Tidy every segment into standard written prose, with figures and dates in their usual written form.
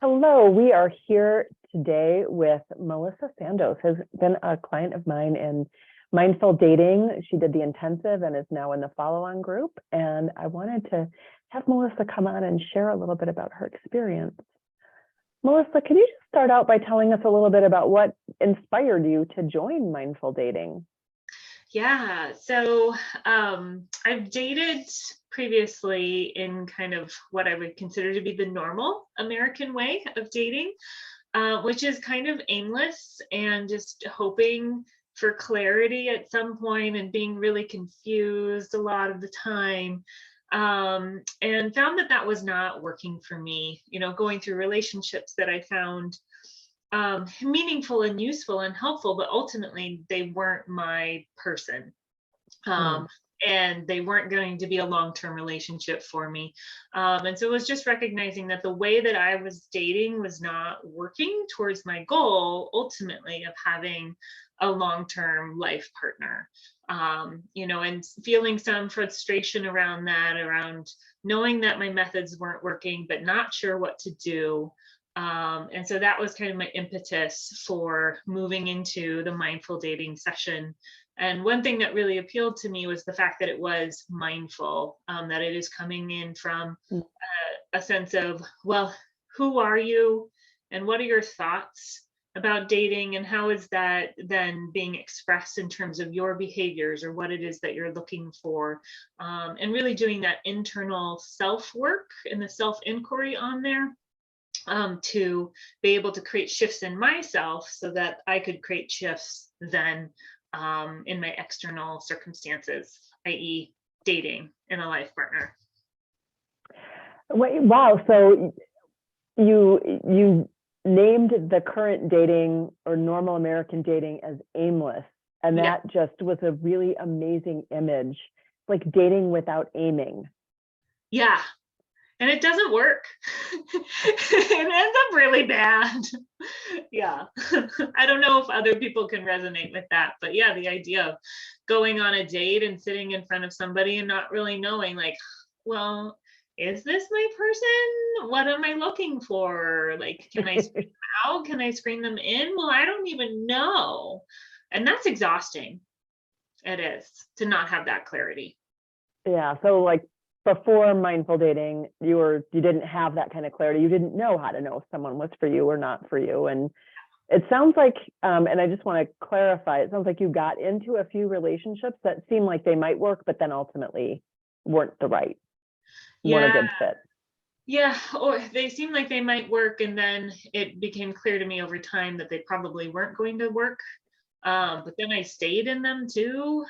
Hello, we are here today with Melissa Sandos, has been a client of mine in mindful dating. She did the intensive and is now in the follow-on group. And I wanted to have Melissa come on and share a little bit about her experience. Melissa, can you just start out by telling us a little bit about what inspired you to join mindful dating? Yeah, so I've dated previously in kind of what I would consider to be the normal American way of dating, which is kind of aimless and just hoping for clarity at some point and being really confused a lot of the time. And found that that was not working for me, going through relationships that I found meaningful and useful and helpful, but ultimately they weren't my person. Hmm. Um, and they weren't going to be a long-term relationship for me. And so it was just recognizing that the way that I was dating was not working towards my goal ultimately of having a long-term life partner. And feeling some frustration around that, around knowing that my methods weren't working, but not sure what to do. And so that was kind of my impetus for moving into the mindful dating session. And one thing that really appealed to me was the fact that it was mindful, that it is coming in from a sense of, well, who are you and what are your thoughts about dating, and how is that then being expressed in terms of your behaviors or what it is that you're looking for, and really doing that internal self work and the self inquiry on there, to be able to create shifts in myself so that I could create shifts then, in my external circumstances, i.e., dating and a life partner. Wait, wow. So you named the current dating or normal American dating as aimless, and Yeah. that just was a really amazing image, like dating without aiming. Yeah. And it doesn't work. It ends up really bad. Yeah. I don't know if other people can resonate with that, but yeah, the idea of going on a date and sitting in front of somebody and not really knowing, like, well, is this my person? What am I looking for? Like, can I screen them out? Can I screen them in? Well, I don't even know. And that's exhausting. It is, to not have that clarity. Yeah, so like before mindful dating, you didn't have that kind of clarity. You didn't know how to know if someone was for you or not for you. And it sounds like, and I just want to clarify, it sounds like you got into a few relationships that seemed like they might work, but then ultimately weren't a Yeah. good fit. Yeah, or they seemed like they might work, and then it became clear to me over time that they probably weren't going to work. But then I stayed in them too,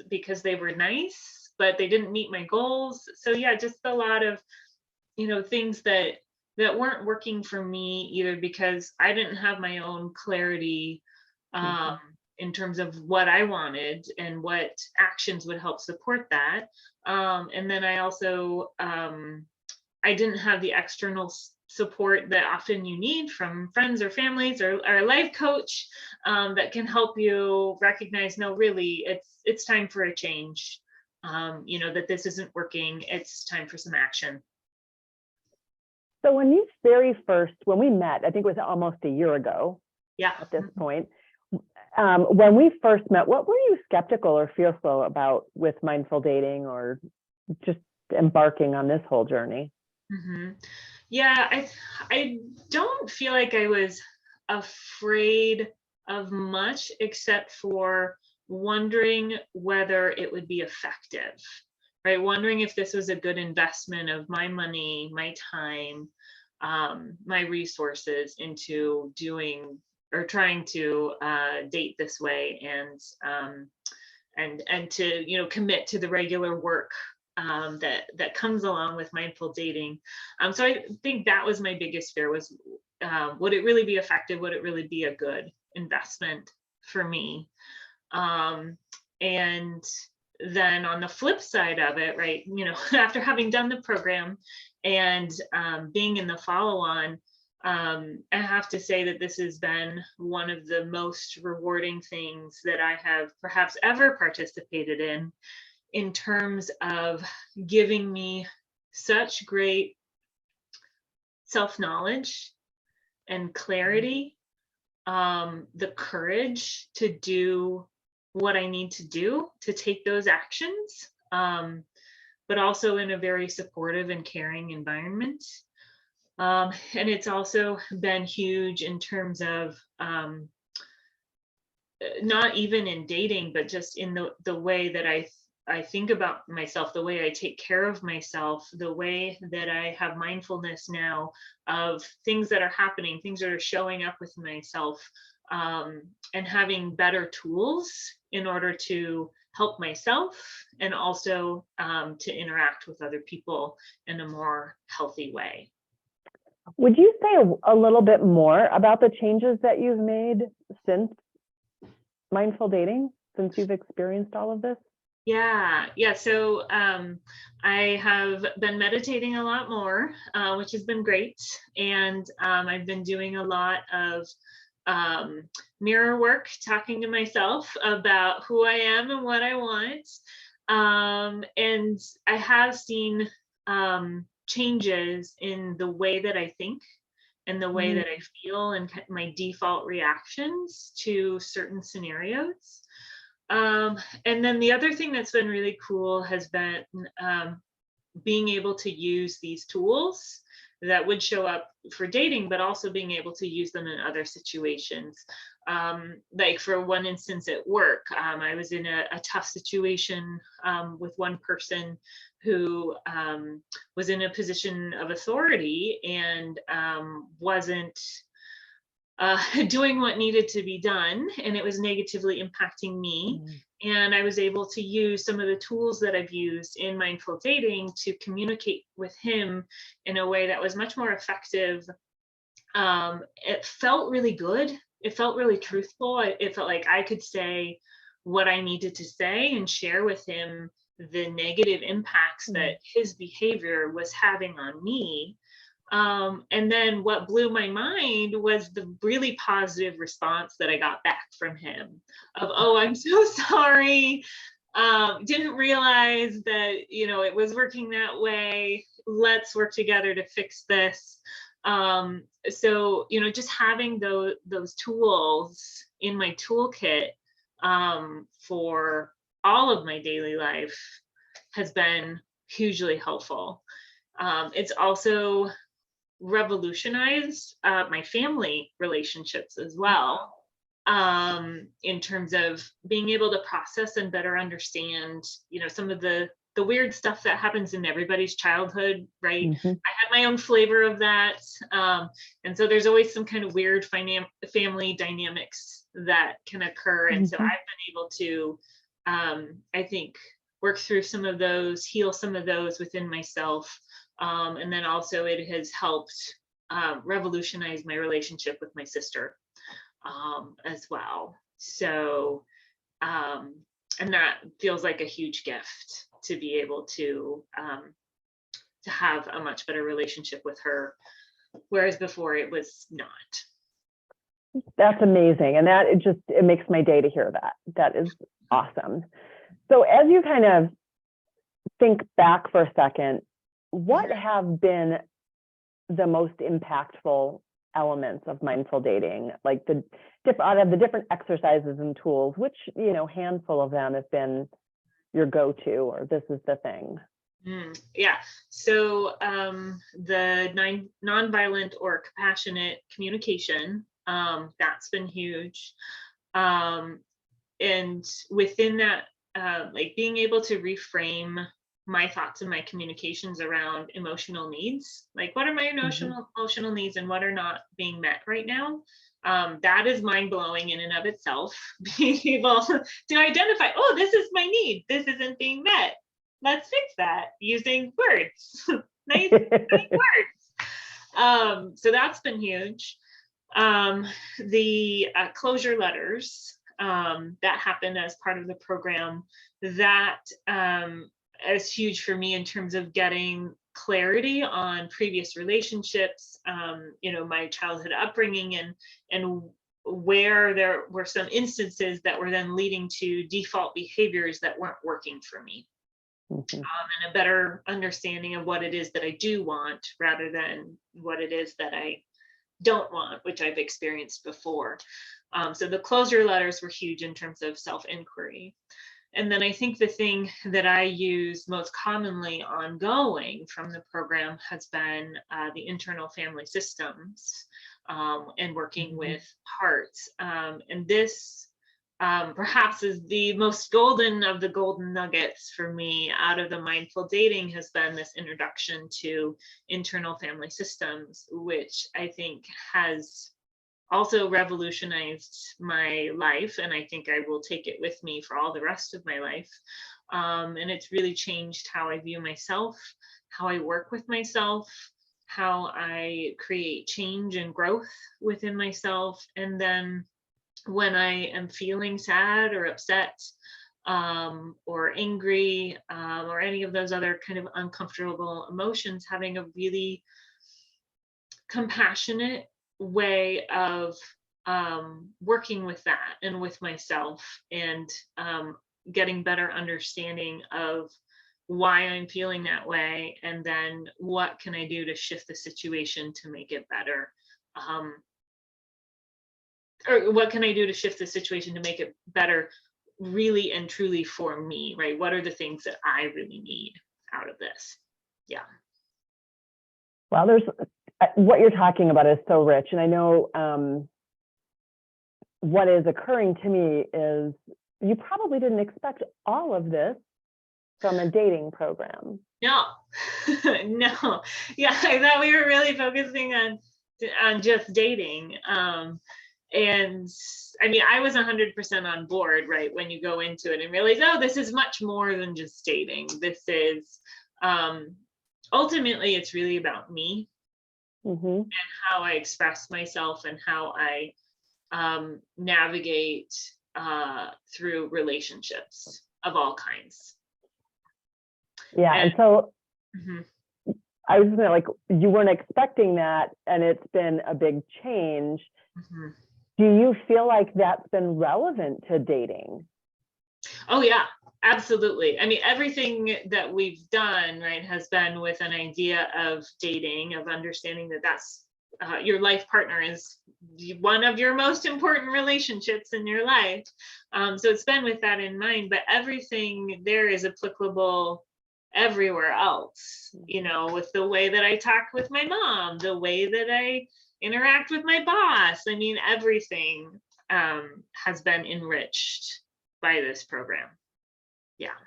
because they were nice, but they didn't meet my goals. So yeah, just a lot of things that weren't working for me either, because I didn't have my own clarity, um, Mhm. in terms of what I wanted and what actions would help support that. And then I also, I didn't have the external support that often you need from friends or families or a life coach, that can help you recognize, no, really, it's time for a change. That this isn't working. It's time for some action. So when we met, I think it was almost a year ago Yeah. at this point, when we first met, what were you skeptical or fearful about with mindful dating or just embarking on this whole journey? hmm Yeah, I don't feel like I was afraid of much, except for wondering whether it would be effective, right? Wondering if this was a good investment of my money, my time, my resources into doing or trying to date this way, and to commit to the regular work, that comes along with mindful dating. So I think that was my biggest fear, was, would it really be effective? Would it really be a good investment for me? And then on the flip side of it, right, after having done the program and, being in the follow on, I have to say that this has been one of the most rewarding things that I have perhaps ever participated in terms of giving me such great self-knowledge and clarity, the courage to do what I need to do to take those actions, but also in a very supportive and caring environment. And it's also been huge in terms of not even in dating, but just in the way that I think about myself, the way I take care of myself, the way that I have mindfulness now of things that are happening, things that are showing up with myself, and having better tools in order to help myself and also to interact with other people in a more healthy way. Would you say a little bit more about the changes that you've made since mindful dating, since you've experienced all of this? Yeah. So I have been meditating a lot more, which has been great. And I've been doing a lot of mirror work, talking to myself about who I am and what I want. And I have seen changes in the way that I think and the way that I feel and my default reactions to certain scenarios. And then the other thing that's been really cool has been being able to use these tools that would show up for dating, but also being able to use them in other situations. Like for one instance at work, I was in a tough situation with one person who was in a position of authority and wasn't doing what needed to be done, and it was negatively impacting me. And I was able to use some of the tools that I've used in mindful dating to communicate with him in a way that was much more effective. It felt really good. It felt really truthful. It felt like I could say what I needed to say and share with him the negative impacts that his behavior was having on me. And then what blew my mind was the really positive response that I got back from him of, oh, I'm so sorry. Didn't realize that, it was working that way. Let's work together to fix this. So, just having those tools in my toolkit for all of my daily life has been hugely helpful. It's also revolutionized my family relationships as well, in terms of being able to process and better understand, some of the weird stuff that happens in everybody's childhood, right? I had my own flavor of that, and so there's always some kind of weird family dynamics that can occur, and so I've been able to, I think, work through some of those, heal some of those within myself. And then also it has helped revolutionize my relationship with my sister as well. So, and that feels like a huge gift to be able to have a much better relationship with her, whereas before it was not. That's amazing. And that it makes my day to hear that. That is awesome. So as you kind of think back for a second, what have been the most impactful elements of mindful dating? Like out of the different exercises and tools, which, handful of them have been your go-to, or this is the thing? Yeah. So the nonviolent or compassionate communication, that's been huge. And within that, like being able to reframe my thoughts and my communications around emotional needs, like what are my emotional needs and what are not being met right now. That is mind-blowing in and of itself. Being able to identify, oh, this is my need, this isn't being met, let's fix that using words. nice words. So that's been huge. The closure letters that happened as part of the program, that is huge for me in terms of getting clarity on previous relationships, my childhood upbringing, and where there were some instances that were then leading to default behaviors that weren't working for me. Mhm. and a better understanding of what it is that I do want rather than what it is that I don't want, which I've experienced before. So the closure letters were huge in terms of self-inquiry. And then I think the thing that I use most commonly ongoing from the program has been the internal family systems, and working Mhm. with hearts. And this perhaps is the most golden of the golden nuggets for me out of the mindful dating has been this introduction to internal family systems, which I think has also revolutionized my life, and I think I will take it with me for all the rest of my life. And it's really changed how I view myself, how I work with myself, how I create change and growth within myself. And then when I am feeling sad or upset, or angry, or any of those other kind of uncomfortable emotions, having a really compassionate way of working with that and with myself, and getting better understanding of why I'm feeling that way, and then what can I do to shift the situation to make it better. Um, or what can I do to shift the situation to make it better, really and truly for me, right? What are the things that I really need out of this? Yeah. Well, there's what you're talking about is so rich, and I know what is occurring to me is you probably didn't expect all of this from a dating program. No, no. Yeah, I thought we were really focusing on just dating. And I mean, I was 100% on board, right, when you go into it and realize, oh, this is much more than just dating. This is ultimately, it's really about me, Hmm. how I express myself, and how I navigate through relationships of all kinds. Yeah, And and so mhm, I was gonna, like, you weren't expecting that, and it's been a big change. mhm. Do you feel like that's been relevant to dating? Oh yeah, absolutely. I mean, everything that we've done, right, has been with an idea of dating, of understanding that that's your life partner is one of your most important relationships in your life. So it's been with that in mind, but everything there is applicable everywhere else, with the way that I talk with my mom, the way that I interact with my boss. I mean, everything has been enriched by this program. Yeah.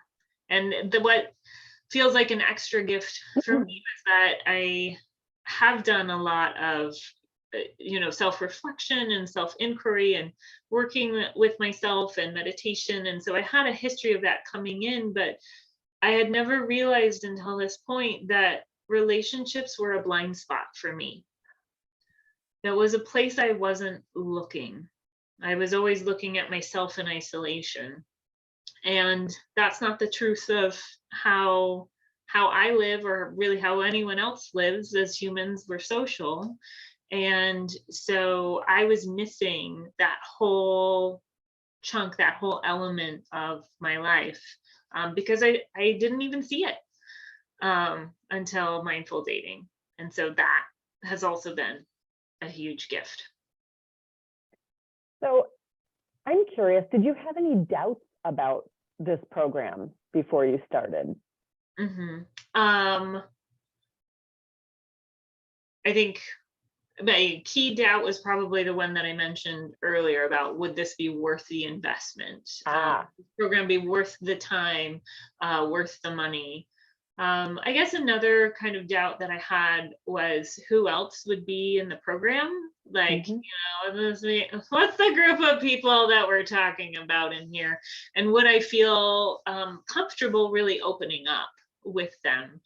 And what feels like an extra gift for me is that I have done a lot of self-reflection and self-inquiry and working with myself and meditation, and so I had a history of that coming in, but I had never realized until this point that relationships were a blind spot for me. That was a place I wasn't looking. I was always looking at myself in isolation, and that's not the truth of how I live, or really how anyone else lives. As humans, we're social. And so I was missing that whole chunk, that whole element of my life, because I didn't even see it until mindful dating. And so that has also been a huge gift. So I'm curious, did you have any doubts about this program before you started? Hmm. I think my key doubt was probably the one that I mentioned earlier about, would this be worth the investment? Ah, Program be worth the time, worth the money? I guess another kind of doubt that I had was who else would be in the program? Like, hmm. what's the group of people that we're talking about in here? And would I feel comfortable really opening up with them?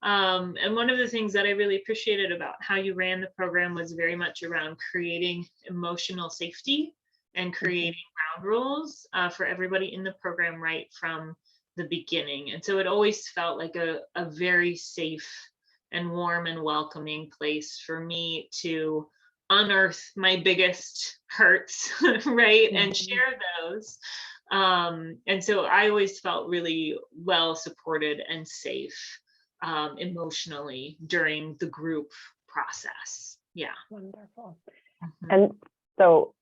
And one of the things that I really appreciated about how you ran the program was very much around creating emotional safety and Hmm. creating ground rules for everybody in the program right from the beginning. And so it always felt like a very safe and warm and welcoming place for me to unearth my biggest hurts, right? And Mhm. share those. And so I always felt really well supported and safe emotionally during the group process. Yeah. Wonderful. Mhm. And so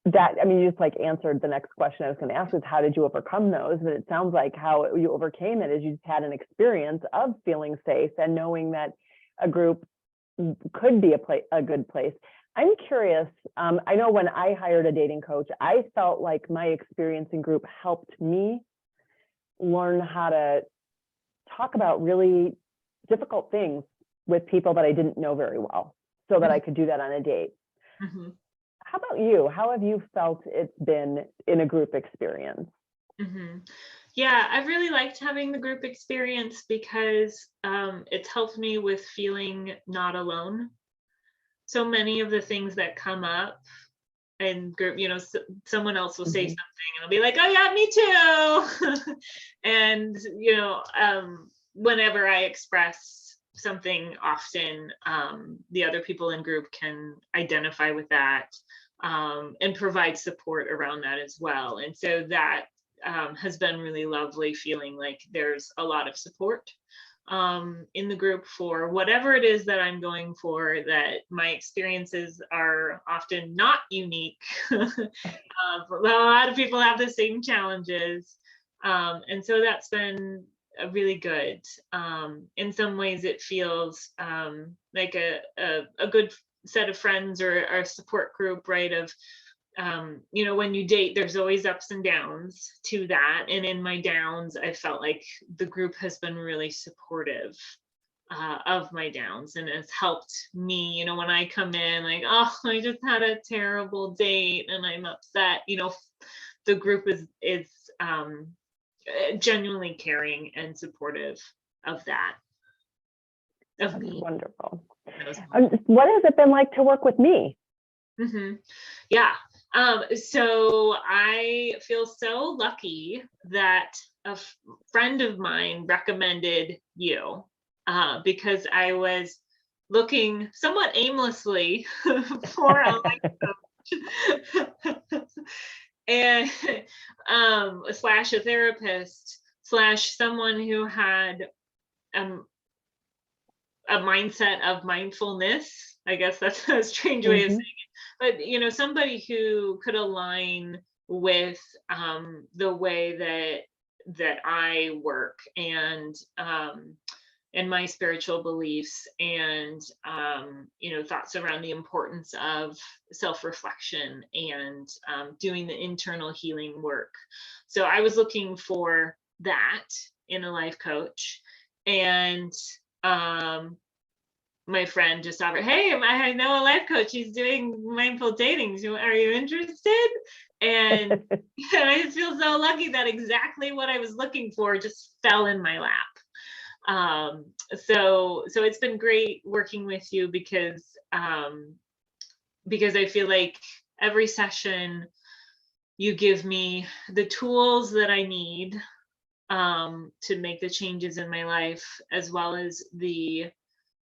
that, I mean, you just like answered the next question I was going to ask, is how did you overcome those? But it sounds like how you overcame it is you just had an experience of feeling safe and knowing that a group could be a good place. I'm curious. I know when I hired a dating coach, I felt like my experience in group helped me learn how to talk about really difficult things with people that I didn't know very well, so that I could do that on a date. Mhm. How about you? How have you felt it's been in a group experience? Mhm. Yeah, I've really liked having the group experience because it's helped me with feeling not alone. So many of the things that come up in group, someone else will say Mhm. something and I'll be like, oh yeah, me too. And, whenever I express something, often the other people in group can identify with that and provide support around that as well. And so that has been really lovely, feeling like there's a lot of support in the group for whatever it is that I'm going for, that my experiences are often not unique. A lot of people have the same challenges. And so that's been really good. In some ways, it feels like a good set of friends or a support group, right? Of when you date, there's always ups and downs to that. And in my downs, I felt like the group has been really supportive of my downs and has helped me, when I come in, like, oh, I just had a terrible date and I'm upset, the group is genuinely caring and supportive of that, of That's me. wonderful. Those What has it been like to work with me? Yeah. So I feel so lucky that a friend of mine recommended you because I was looking somewhat aimlessly for a life coach and slash a therapist slash someone who had um, a mindset of mindfulness. I guess that's a strange way of Hmm. saying it. But somebody who could align with the way that I work and my spiritual beliefs and thoughts around the importance of self-reflection and doing the internal healing work. So I was looking for that in a life coach, and um my friend just offered, hey, I know a life coach, he's doing mindful dating, are you interested? And I just feel so lucky that exactly what I was looking for just fell in my lap. So it's been great working with you because I feel like every session you give me the tools that I need to make the changes in my life, as well as the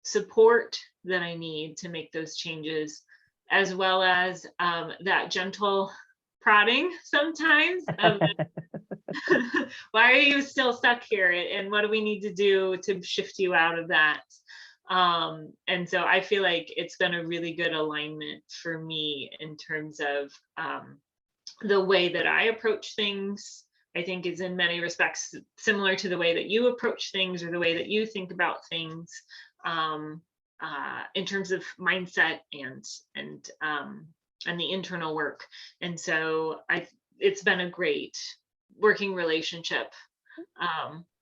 support that I need to make those changes, as well as that gentle prodding sometimes of why are you still stuck here, and what do we need to do to shift you out of that. And so I feel like it's been a really good alignment for me in terms of the way that I approach things. I think is in many respects similar to the way that you approach things or the way that you think about things, um, in terms of mindset and the internal work. And so it's been a great working relationship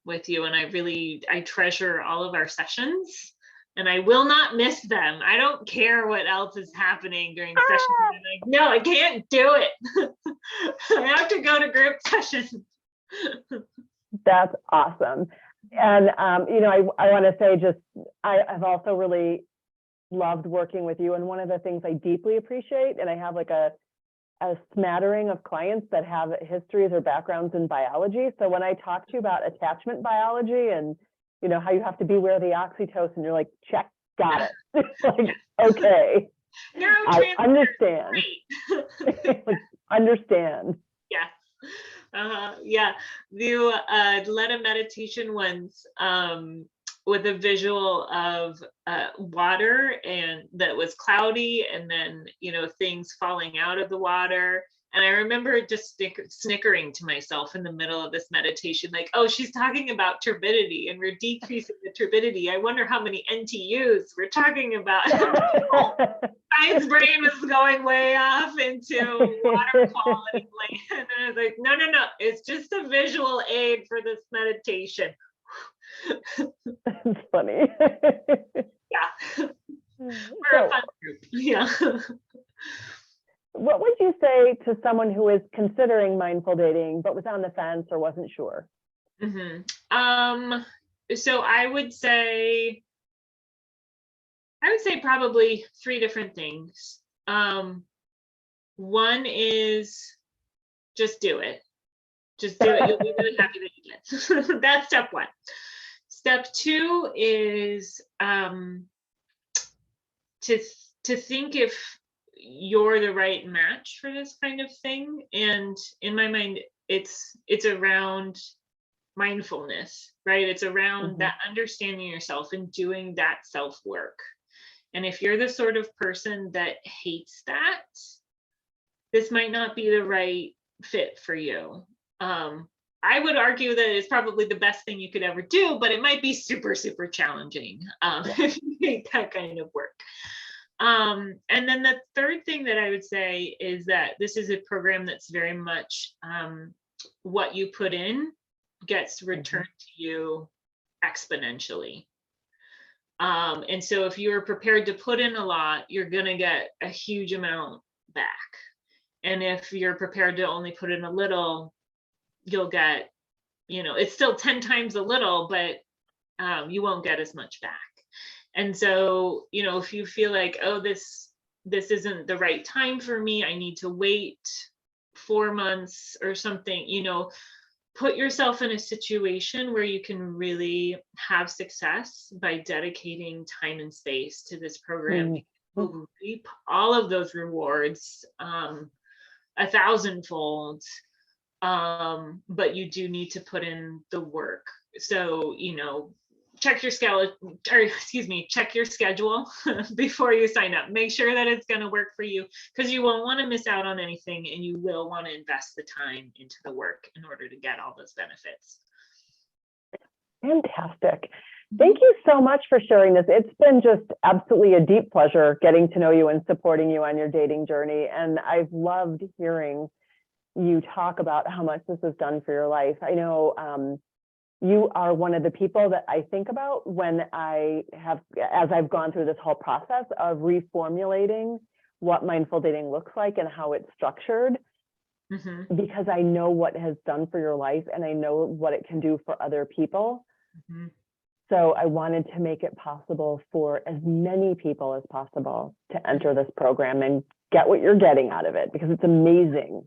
with you, and I treasure all of our sessions. And I will not miss them. I don't care what else is happening during sessions. I'm like, no, I can't do it. I have to go to group sessions. That's awesome. And, I want to say I've also really loved working with you. And one of the things I deeply appreciate, and I have like a smattering of clients that have histories or backgrounds in biology. So when I talk to you about attachment biology and, how you have to beware the oxytocin, you're like, check got it. Like, okay, I understand. Great. Understand. Yeah. Yeah. You led a meditation once with a visual of water and that was cloudy and then, things falling out of the water. And I remember just snickering to myself in the middle of this meditation, like, oh, she's talking about turbidity and we're decreasing the turbidity. I wonder how many NTUs we're talking about. Science brain was going way off into water quality land. And I was like, no, it's just a visual aid for this meditation. That's funny. Yeah. We're a fun group. Yeah. What would you say to someone who is considering mindful dating, but was on the fence or wasn't sure? So I would say probably three different things. One is just do it. Just do it. You'll be really happy that you did. That's step one. Step two is to think if you're the right match for this kind of thing. And in my mind, it's around mindfulness, right? It's around that understanding yourself and doing that self-work. And if you're the sort of person that hates that, this might not be the right fit for you. I would argue that it's probably the best thing you could ever do, but it might be super, super challenging if you hate that kind of work. And then the third thing that I would say is that this is a program that's very much what you put in gets returned to you exponentially. And so if you're prepared to put in a lot, you're going to get a huge amount back. And if you're prepared to only put in a little, you'll get, it's still 10 times a little, but you won't get as much back. And so, if you feel like, oh, this isn't the right time for me, I need to wait 4 months or something, put yourself in a situation where you can really have success by dedicating time and space to this program. You will reap all of those rewards 1,000-fold, but you do need to put in the work. So, check your schedule before you sign up. Make sure that it's going to work for you, because you won't want to miss out on anything, and you will want to invest the time into the work in order to get all those benefits. Fantastic. Thank you so much for sharing this. It's been just absolutely a deep pleasure getting to know you and supporting you on your dating journey. And I've loved hearing you talk about how much this has done for your life. I know you are one of the people that I think about when as I've gone through this whole process of reformulating what mindful dating looks like and how it's structured, because I know what it has done for your life and I know what it can do for other people. So I wanted to make it possible for as many people as possible to enter this program and get what you're getting out of it, because it's amazing.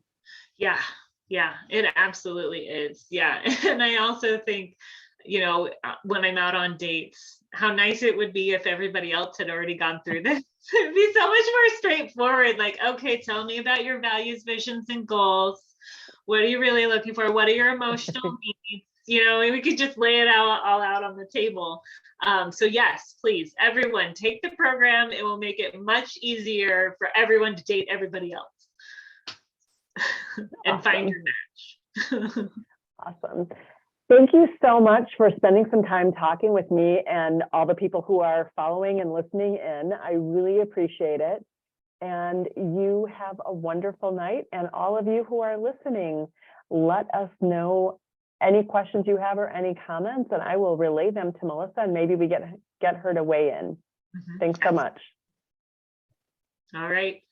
Yeah, it absolutely is. Yeah. And I also think, when I'm out on dates, how nice it would be if everybody else had already gone through this. It'd be so much more straightforward. Like, okay, tell me about your values, visions, and goals. What are you really looking for? What are your emotional needs? We could just lay it all out on the table. So yes, please, everyone, take the program. It will make it much easier for everyone to date everybody else. And find your match. Awesome. Thank you so much for spending some time talking with me and all the people who are following and listening in. I really appreciate it. And you have a wonderful night. And all of you who are listening, let us know any questions you have or any comments, and I will relay them to Melissa, and maybe we get her to weigh in. Thanks so much. All right.